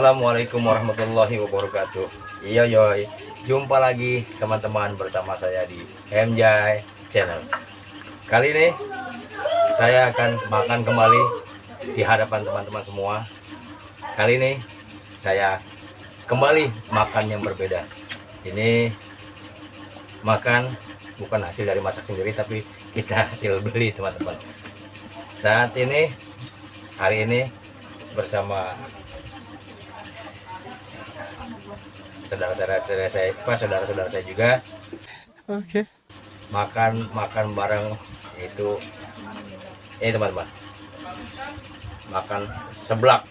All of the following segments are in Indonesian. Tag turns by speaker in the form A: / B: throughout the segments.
A: Assalamualaikum warahmatullahi wabarakatuh. Iya yoy, jumpa lagi teman-teman bersama saya di MJ Channel. Kali ini saya akan makan kembali di hadapan teman-teman semua. Kali ini saya kembali makan yang berbeda. Ini makan bukan hasil dari masak sendiri, tapi kita hasil beli teman-teman. Saat ini, hari ini bersama saudara-saudara saya juga.
B: Oke.
A: Makan bareng itu ini teman-teman. Makan seblak.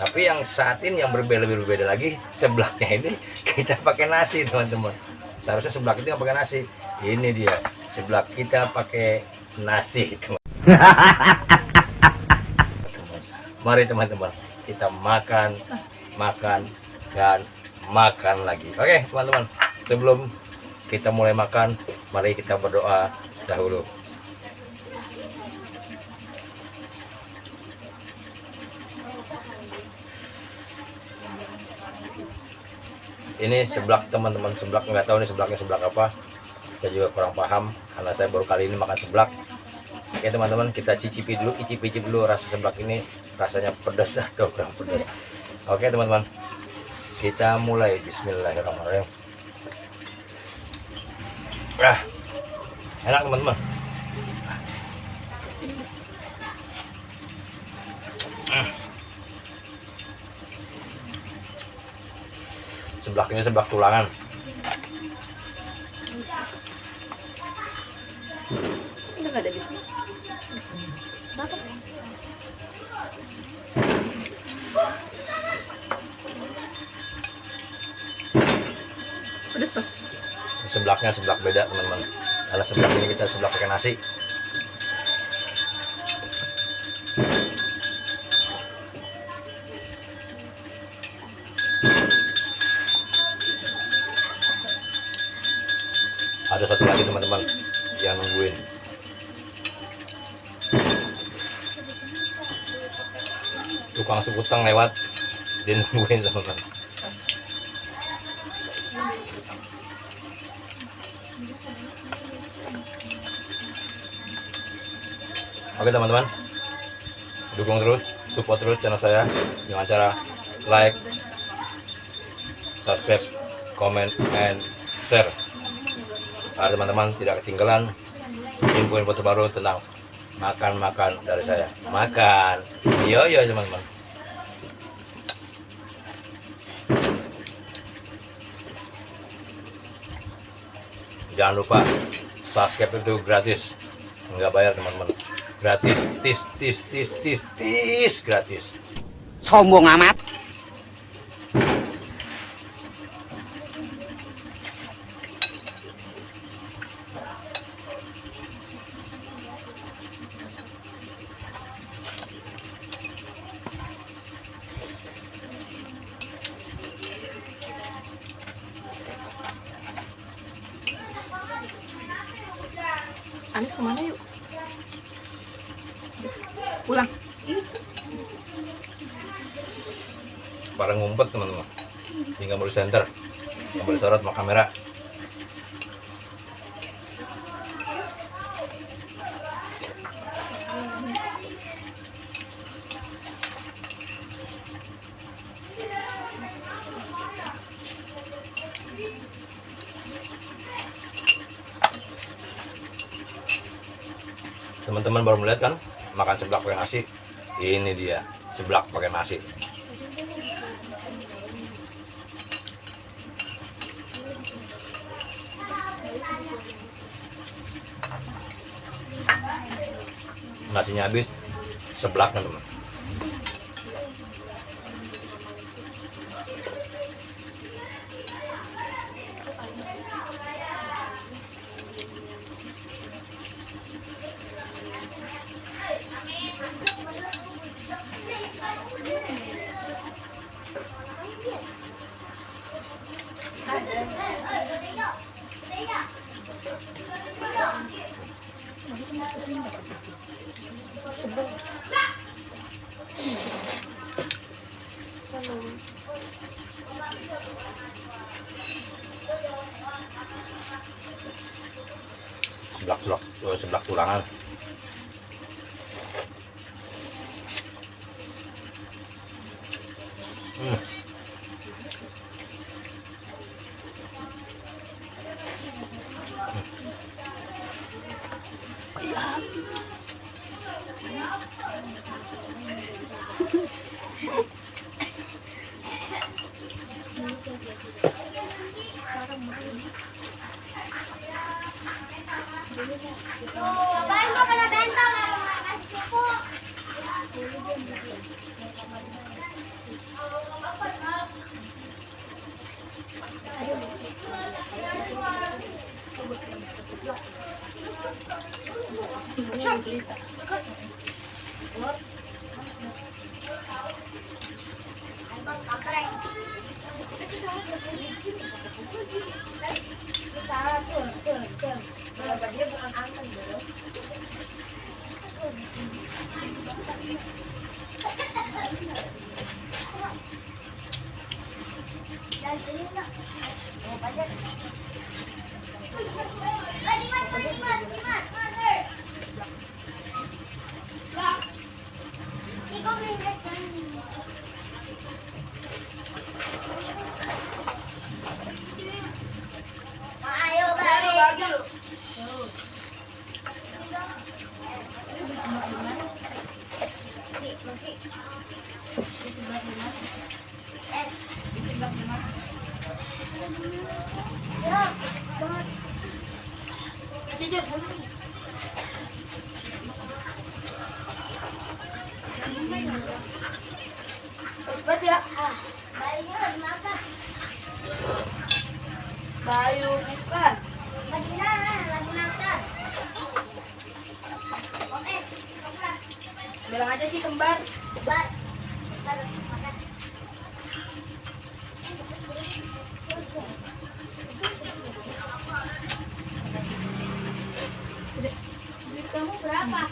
A: Tapi yang saat ini yang berbeda lagi, seblaknya ini kita pakai nasi teman-teman. Seharusnya seblak itu nggak pakai nasi. Ini dia seblak kita pakai nasi teman. Mari teman-teman kita makan dan makan lagi. Oke teman-teman, sebelum kita mulai makan, mari kita berdoa dahulu. Ini seblak teman-teman, seblak nggak tahu ini seblaknya seblak apa. Saya juga kurang paham karena saya baru kali ini makan seblak. Oke teman-teman, kita cicipi dulu rasa seblak ini, rasanya pedas atau kurang pedas. Oke teman-teman, kita mulai. Bismillahirrahmanirrahim. Enak teman-teman. Seblak ini seblak tulangan.
C: Udah gak ada di sini. Kenapa? Pedas pak?
A: Seblaknya seblak beda teman-teman. Kalau seblak ini kita seblak pakai nasi. Ada satu lagi teman-teman yang nungguin. Tukang sekutang lewat, dia nungguin teman-teman. Oke teman-teman, dukung terus, support terus channel saya dengan cara like, subscribe, comment, and share. Agar teman-teman tidak ketinggalan info-info terbaru tentang makan dari saya. Makan, yo teman-teman. Jangan lupa subscribe itu gratis, nggak bayar teman-teman. Gratis, tis gratis.
B: Sombong amat.
C: Anis kemana yuk? Pulang.
A: Barang ngumpet teman-teman. Tinggal mau center, nggak boleh sorot sama kamera. Teman-teman baru melihat kan makan seblak pakai nasi. Ini dia seblak pakai nasi. Nasinya habis, seblaknya teman. seblak tulangan.
D: Babae ko pa nabenta, kasi po.
C: Cepat ya. Bayu bukan.
D: Lagi makan. Oke, coklat.
C: Bilang aja sih kembar.
D: Bar. Makan. Duit kamu berapa?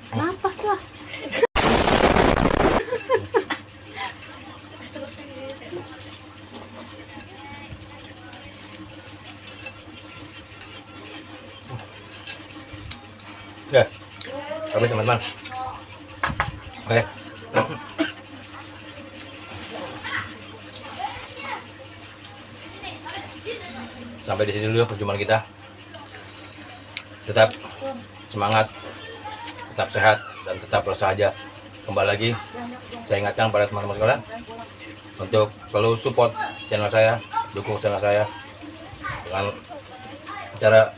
C: Napas lah.
A: Ya, oke teman-teman. Oke. Sampai di sini dulu perjumpaan kita. Tetap semangat, tetap sehat, dan tetap bersahaja. Kembali lagi, saya ingatkan pada teman-teman sekalian untuk selalu support channel saya, dukung channel saya dengan cara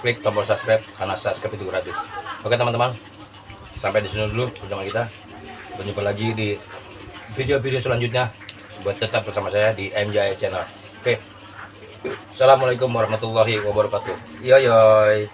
A: klik tombol subscribe, karena subscribe itu gratis. Oke teman-teman, sampai di sini dulu perjumpaan kita. Berjumpa lagi di video-video selanjutnya. Buat tetap bersama saya di MJ Channel. Oke, assalamualaikum warahmatullahi wabarakatuh. Yoi.